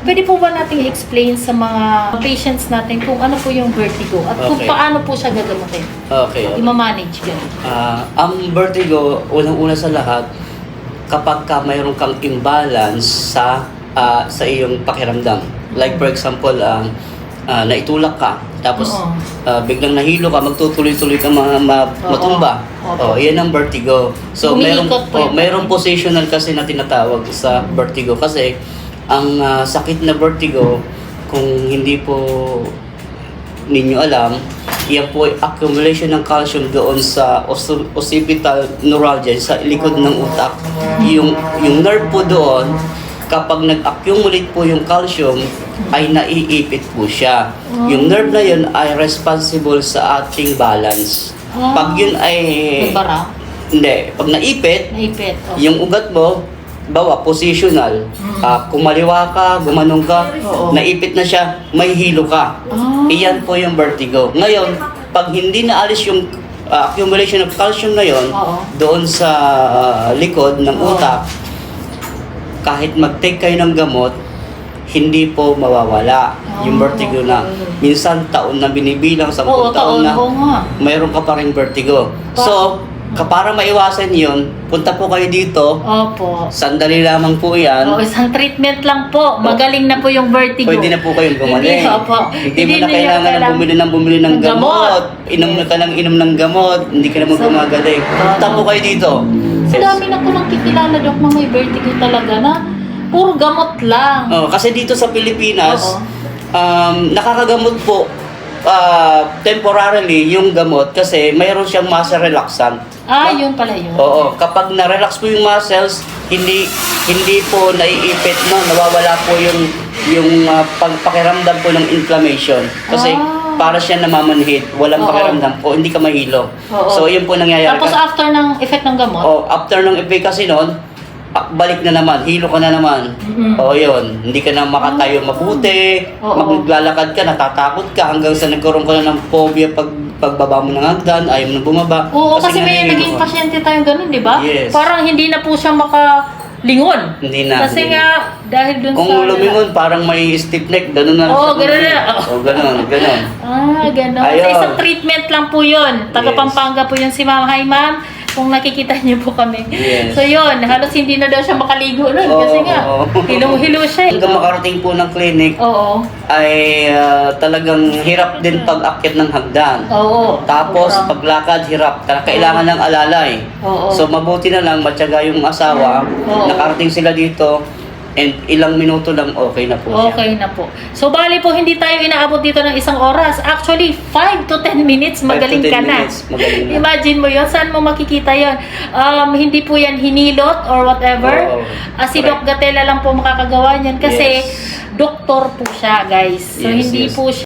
Pwede po ba natin i-explain sa mga patients natin kung ano po yung vertigo at kung paano po siya gagamutin? Okay. I-manage ganun. Ang vertigo, unang-una sa lahat, kapag mayroon kang imbalance sa iyong pakiramdam. Like for example, naitulak ka, tapos biglang nahilo ka, magtutuloy-tuloy ka matumba. Yan ang vertigo. So mayroong positional kasi na tinatawag sa vertigo kasi ang sakit na vertigo, kung hindi po ninyo alam, yan po ay accumulation ng calcium doon sa occipital neuralgia, sa likod ng utak. Yung nerve po doon, kapag nag-accumulate po yung calcium, ay naiipit po siya. Yung nerve na yun ay responsible sa ating balance. Pag yun ay... Hindi. Pag naipit, yung ugat mo, bawa, positional. Kumaliwa ka, gumanong ka, naipit na siya, may hilo ka. Iyan po yung vertigo. Ngayon, pag hindi naalis yung accumulation of calcium na yon doon sa likod ng utak, kahit mag-take kayo ng gamot, hindi po mawawala yung vertigo na. Minsan taon na binibilang, 10 taon na, mayroon ka pa rin vertigo. So, para maiwasan yun, punta po kayo dito. Opo. Sandali lamang po yan. Isang treatment lang po. Magaling na po yung vertigo. Pwede na po kayong gumaling. Hindi mo na kailangan na bumili ng gamot. Inom na ka ng inom ng gamot. Hindi ka na magumagaling. Punta po kayo dito. Sa dami na ko lang kikilala, Dok, na may vertigo talaga na puro gamot lang. Kasi dito sa Pilipinas, nakakagamot po temporarily yung gamot kasi mayroon siyang muscle relaxant. Yun pala yun. Oo, kapag na-relax po yung muscles, hindi po naiipit, no, nawawala po yung pakiramdam po ng inflammation. Kasi para siya namamanhid, walang pakiramdam po, hindi ka mahilo. So yun po nangyayari. Tapos after ng effect ng gamot? After ng effect kasi noon, balik na naman, hilo ka na naman. Yun, hindi ka na makatayo mabuti, maglalakad ka, natatakot ka, hanggang sa nagkaroon ka na ng phobia pagbaba mo ng hagdan, ayaw mo na bumaba. Kasi may naging pasyente tayong ganun, di ba? Yes. Parang hindi na po siya makalingon. Hindi na. Kasi nga, dahil dun kung lumingon, parang may stiff neck, gano'n na. Gano'n na. Gano'n. Gano'n. Sa isang treatment lang po yun. Taga Pampanga po yun si Ma'am. Hi, Ma'am. Kung nakikita niyo po kami. Yes. So yun, halos hindi na daw siya makaligo nun. Kasi nga, hilong-hilo siya. Hanggang makarating po ng clinic, ay talagang hirap din pag-akyat ng hagdan. Tapos, paglakad, hirap. Kailangan ng alalay. So, mabuti na lang, matyaga yung asawa. Nakarating sila dito. And ilang minuto lang, okay na po siya. Okay na po. So, bali po, hindi tayo inaabot dito ng 1 oras. Actually, 5 to 10 minutes, magaling ka na. Imagine mo yun. Saan mo makikita yun? Hindi po yan hinilot or whatever. Si Doc Gatela lang po makakagawa niyan kasi doktor po siya, guys. So, hindi po siya